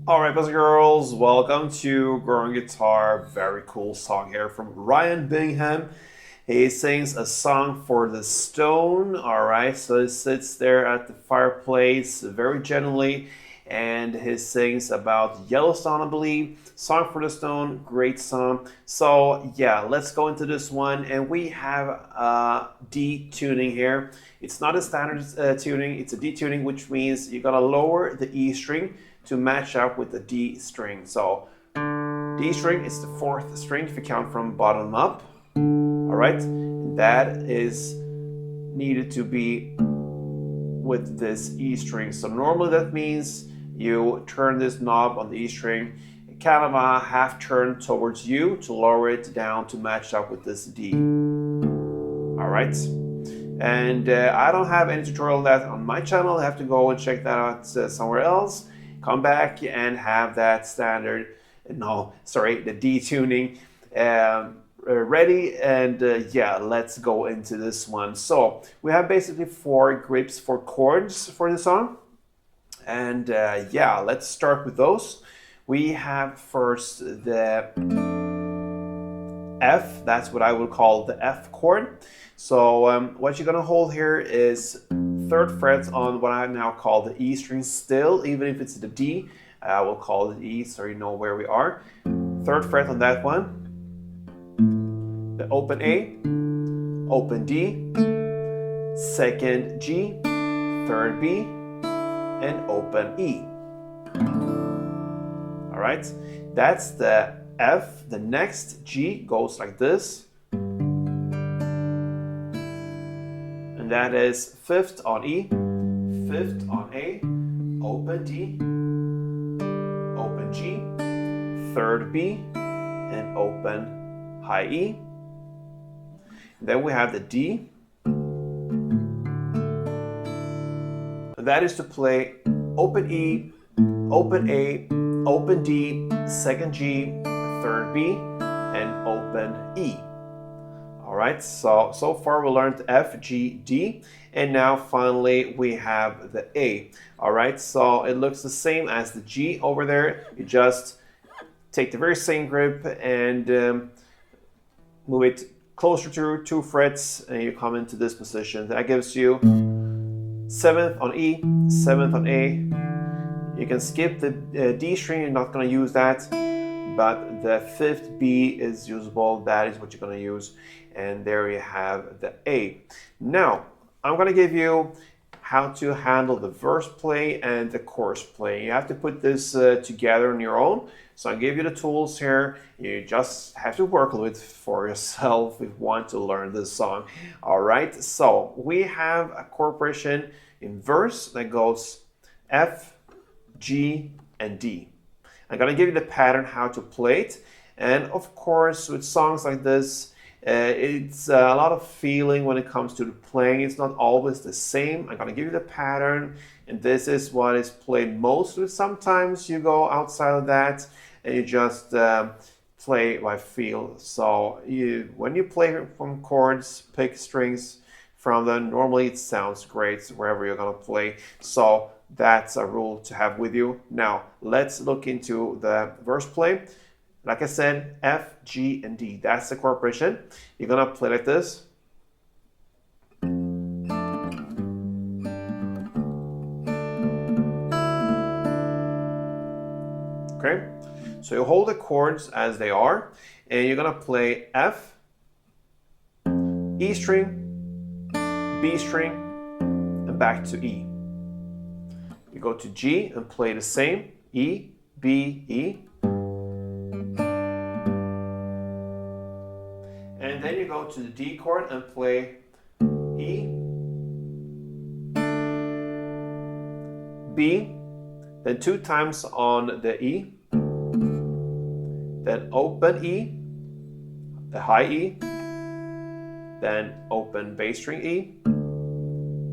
All right, boys and girls, welcome to Growing Guitar. Very cool song here from Ryan Bingham. He sings a song for the stone. All right, so he sits there at the fireplace very gently and he sings about Yellowstone, I believe. Song for the Stone, great song. So, yeah, let's go into this one. And we have a D tuning here. It's not a standard tuning, it's a D tuning, which means you gotta lower the E string to match up with the D string. So D string is the fourth string if you count from bottom up. All right, that is needed to be with this E string. So normally that means you turn this knob on the E string kind of a half turn towards you to lower it down to match up with this D. All right. And I don't have any tutorial on that on my channel. I have to go and check that out somewhere else. Come back and have that standard, the D tuning ready. And yeah, let's go into this one. So we have basically 4 grips for chords for the song. And yeah, let's start with those. We have first the F, that's what I would call the F chord. So what you're gonna hold here is 3rd fret on what I now call the E string still, even if it's the D, I will call it E so you know where we are. 3rd fret on that one, the open A, open D, 2nd G, 3rd B, and open E. All right, that's the F. The next G goes like this. And that is 5th on E, 5th on A, open D, open G, 3rd B, and open high E. Then we have the D. And that is to play open E, open A, open D, 2nd G, 3rd B, and open E. All right, so far we learned F, G, D, and now finally we have the A. All right, so it looks the same as the G over there. You just take the very same grip and move it closer to 2 frets, and you come into this position. That gives you 7th on E, 7th on A. You can skip the D string, you're not going to use that, but the 5th B is usable. That is what you're going to use. And there you have the A. Now, I'm going to give you how to handle the verse play and the chorus play. You have to put this together on your own. So I'll give you the tools here. You just have to work a little bit for yourself if you want to learn this song. All right, so we have a chord progression in verse that goes F, G, and D. I'm gonna give you the pattern how to play it. And of course, with songs like this, it's a lot of feeling when it comes to the playing. It's not always the same. I'm gonna give you the pattern, and this is what is played mostly. Sometimes you go outside of that and you just play by feel. So when you play from chords, pick strings from them. Normally it sounds great wherever you're gonna play. So that's a rule to have with you. Now, let's look into the verse play. Like I said, F, G, and D. That's the chord progression. You're gonna play like this. Okay? So you hold the chords as they are, and you're gonna play F, E string, B string, and back to E. You go to G and play the same, E, B, E. And then you go to the D chord and play E, B, then 2 times on the E, then open E, the high E, then open bass string E,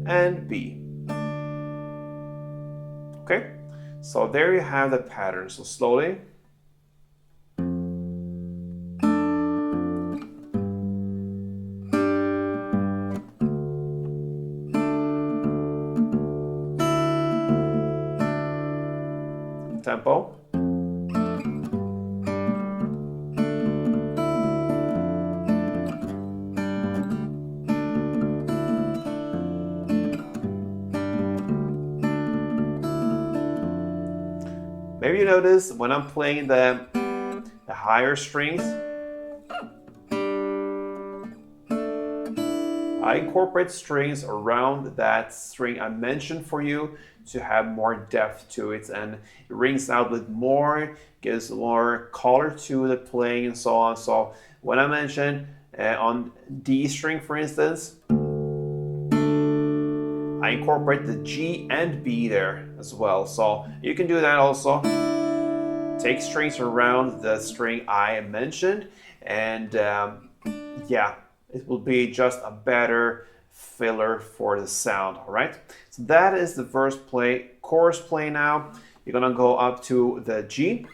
and B. Okay, so there you have the pattern. So slowly. Tempo. maybe you notice when I'm playing the higher strings, I incorporate strings around that string I mentioned for you to have more depth to it, and it rings out with more, gives more color to the playing and so on. So when I mentioned on D string, for instance, I incorporate the G and B there as well. So you can do that also. Take strings around the string I mentioned, and yeah, it will be just a better filler for the sound. All right, so that is the verse play. Chorus play now. You're gonna go up to the G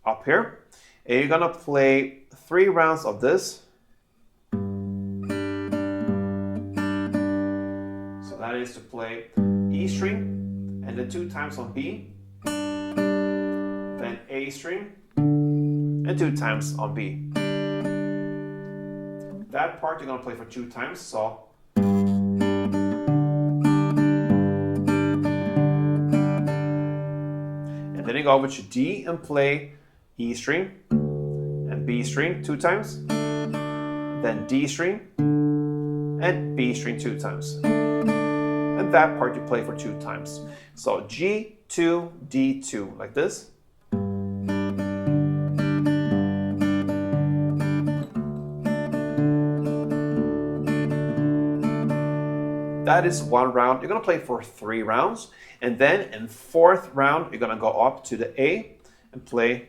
up here, and you're gonna play 3 rounds of this. So that is to play E string and then 2 times on B, then A string and 2 times on B. That part you're gonna play for 2 times, so. And then you go over to D and play E string and B string 2 times, then D string and B string 2 times. And that part you play for 2 times. So G2, D2, like this. That is 1 round. You're gonna play for 3 rounds. And then in 4th round, you're gonna go up to the A and play.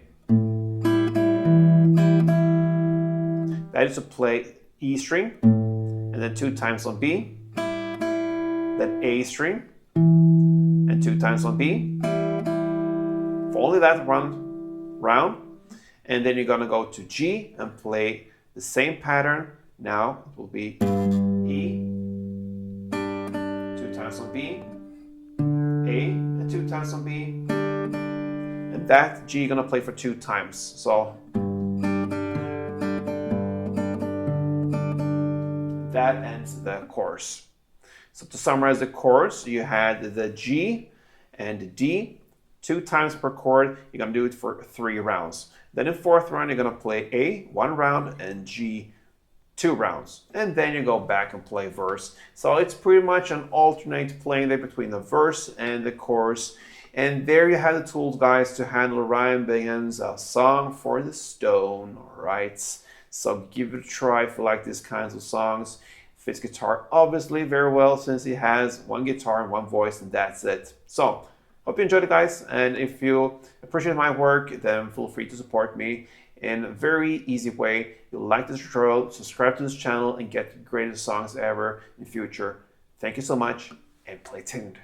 That is to play E string, and then 2 times on B, then A string, and 2 times on B. For only that 1 round. And then you're gonna go to G and play the same pattern. Now it will be E, 2 times on B, A, and 2 times on B, and that G you're gonna play for 2 times. So that ends the chorus. So to summarize the chorus, you had the G and the D 2 times per chord. You're gonna do it for 3 rounds. Then in 4th round, you're gonna play A 1 round and G 2 rounds, and then you go back and play verse. So it's pretty much an alternate playing there between the verse and the chorus. And there you have the tools, guys, to handle Ryan Bingham's Song for the Stone. All right, so give it a try if you like these kinds of songs. Fits guitar obviously very well, since he has 1 guitar and 1 voice, and that's it. So hope you enjoyed it, guys, and if you appreciate my work, then feel free to support me in a very easy way. You'll like this tutorial, subscribe to this channel, and get the greatest songs ever in future. Thank you so much, and play tuned.